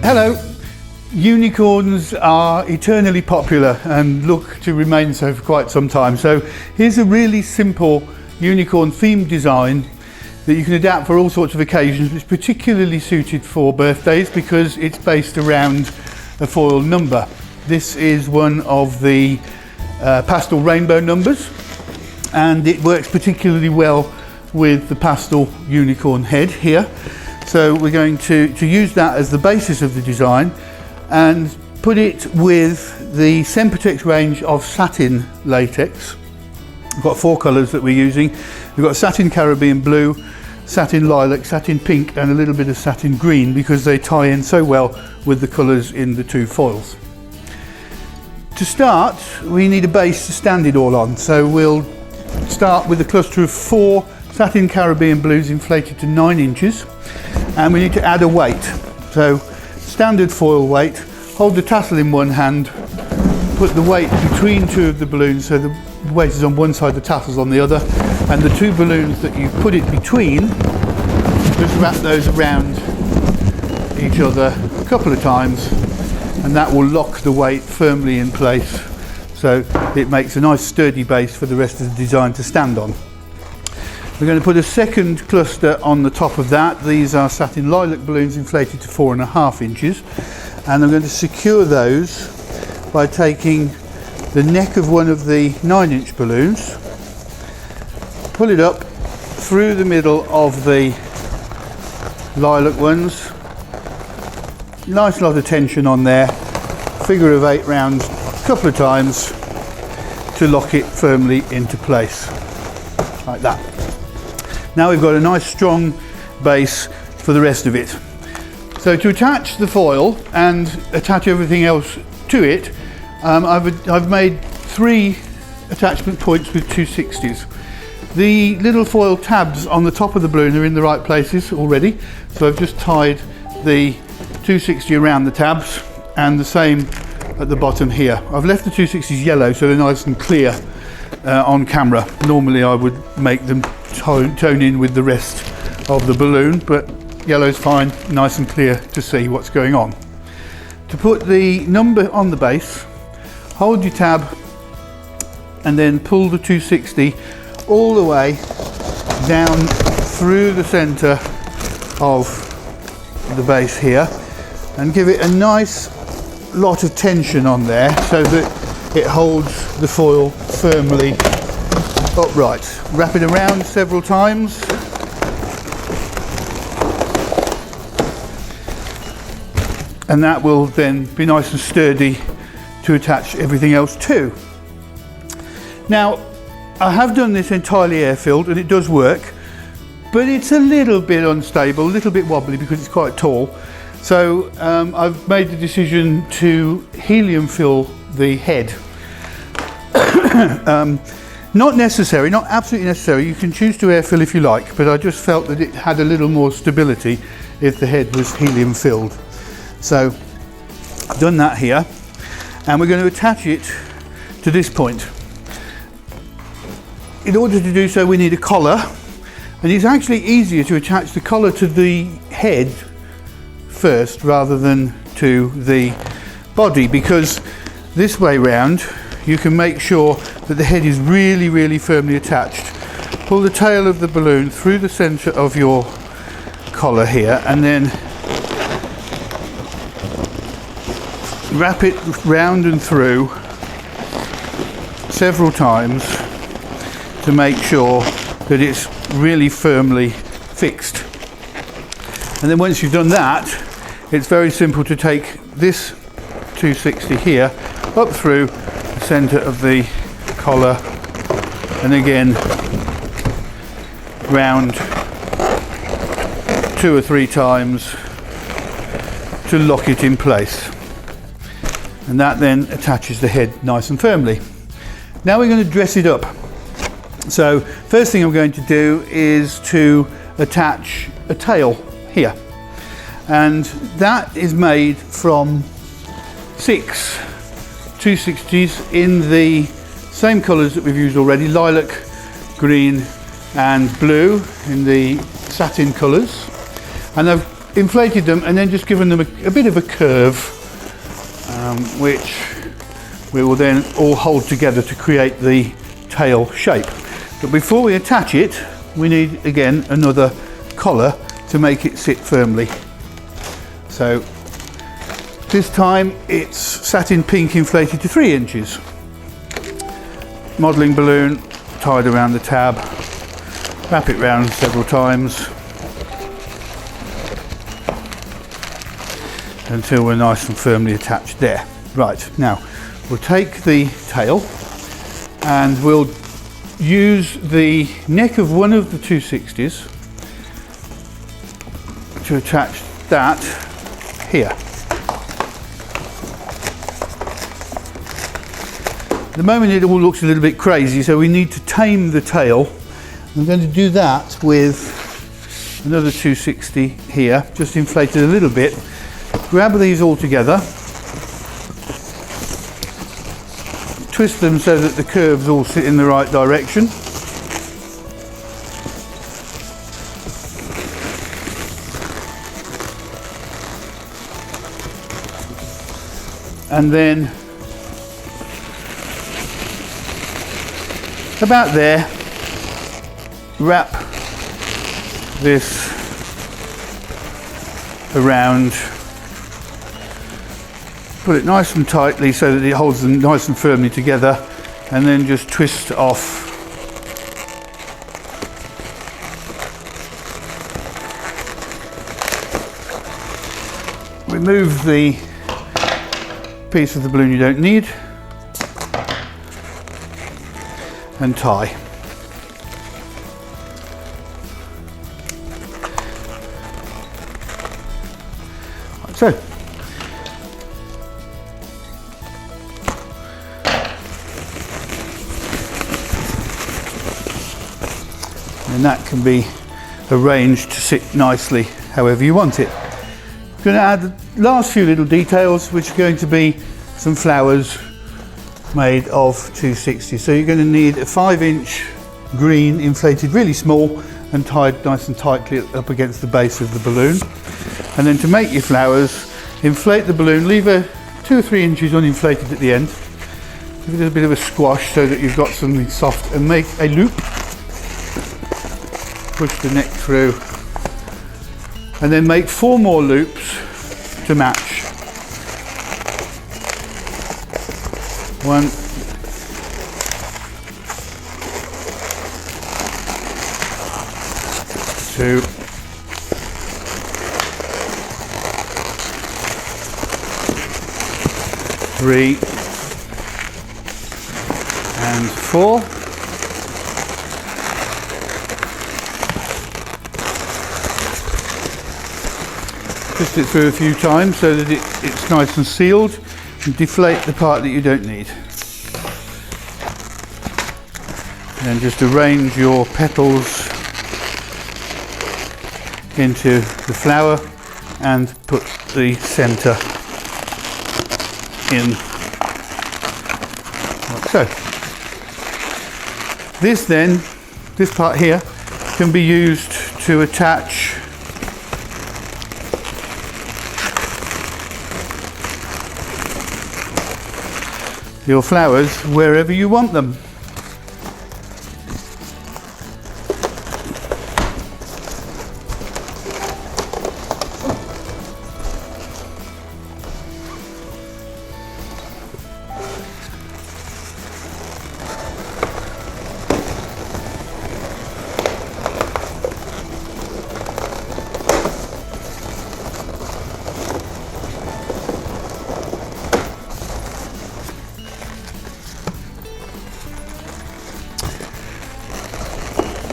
Hello! Unicorns are eternally popular and look to remain so for quite some time. So here's a really simple unicorn themed design that you can adapt for all sorts of occasions. It's particularly suited for birthdays because it's based around a foil number. This is one of the pastel rainbow numbers, and it works particularly well with the pastel unicorn head here. So we're going to use that as the basis of the design and put it with the Sempertex range of satin latex. We've got 4 colours that we're using. We've got satin Caribbean blue, satin lilac, satin pink and a little bit of satin green because they tie in so well with the colours in the 2 foils. To start, we need a base to stand it all on. So we'll start with a cluster of 4 satin Caribbean blues inflated to 9 inches. And we need to add a weight. So standard foil weight, hold the tassel in one hand, put the weight between 2 of the balloons so the weight is on one side, the tassel's on the other, and the 2 balloons that you put it between, just wrap those around each other a couple of times, and that will lock the weight firmly in place so it makes a nice sturdy base for the rest of the design to stand on. We're going to put a second cluster on the top of that. These are satin lilac balloons inflated to 4.5 inches, and I'm going to secure those by taking the neck of one of the 9-inch balloons, pull it up through the middle of the lilac ones, nice lot of tension on there, figure of 8 rounds a couple of times to lock it firmly into place, like that. Now we've got a nice strong base for the rest of it. So to attach the foil and attach everything else to it, I've made 3 attachment points with 260s. The little foil tabs on the top of the balloon are in the right places already, so I've just tied the 260 around the tabs and the same at the bottom here. I've left the 260s yellow so they're nice and clear on camera. Normally I would make them tone in with the rest of the balloon, but yellow's fine, nice and clear to see what's going on. To put the number on the base, hold your tab and then pull the 260 all the way down through the centre of the base here and give it a nice lot of tension on there so that it holds the foil firmly upright. Wrap it around several times and that will then be nice and sturdy to attach everything else to. Now I have done this entirely air-filled and it does work, but it's a little bit unstable, a little bit wobbly because it's quite tall. So I've made the decision to helium fill the head. Not necessary, not absolutely necessary. You can choose to air fill if you like, but I just felt that it had a little more stability if the head was helium filled. So I've done that here, and we're going to attach it to this point. In order to do so, we need a collar, and it's actually easier to attach the collar to the head first rather than to the body, because this way round you can make sure that the head is really firmly attached. Pull the tail of the balloon through the centre of your collar here and then wrap it round and through several times to make sure that it's really firmly fixed. And then once you've done that, it's very simple to take this 260 here up through the centre of the collar and again round 2 or 3 times to lock it in place, and that then attaches the head nice and firmly. Now we're going to dress it up. So first thing I'm going to do is to attach a tail here, and that is made from 6 260s in the same colours that we've used already, lilac, green and blue in the satin colours. And I've inflated them and then just given them a bit of a curve, which we will then all hold together to create the tail shape. But before we attach it, we need again another collar to make it sit firmly. So this time it's satin pink inflated to 3 inches. Modelling balloon tied around the tab, wrap it round several times until we're nice and firmly attached there. Right, now we'll take the tail and we'll use the neck of one of the 260s to attach that here. At the moment it all looks a little bit crazy, so we need to tame the tail. I'm going to do that with another 260 here, just inflated a little bit. Grab these all together, twist them so that the curves all sit in the right direction. And then about there, wrap this around, put it nice and tightly so that it holds them nice and firmly together, and then just twist off remove the piece of the balloon you don't need and tie. Like so. And that can be arranged to sit nicely however you want it. I'm going to add the last few little details, which are going to be some flowers made of 260. So you're going to need a 5-inch green inflated really small and tied nice and tightly up against the base of the balloon. And then to make your flowers, inflate the balloon, leave a 2 or 3 inches uninflated at the end, give it a bit of a squash so that you've got something soft, and make a loop. Push the neck through and then make 4 more loops to match. 1, 2, 3 and 4. Twist it through a few times so that it's nice and sealed, and deflate the part that you don't need. And then just arrange your petals into the flower and put the centre in like so. This part here can be used to attach your flowers wherever you want them.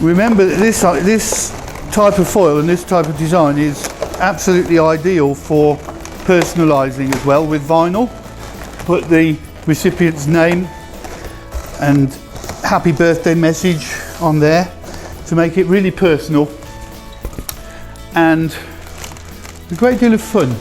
Remember that this type of foil and this type of design is absolutely ideal for personalising as well with vinyl. Put the recipient's name and happy birthday message on there to make it really personal and a great deal of fun.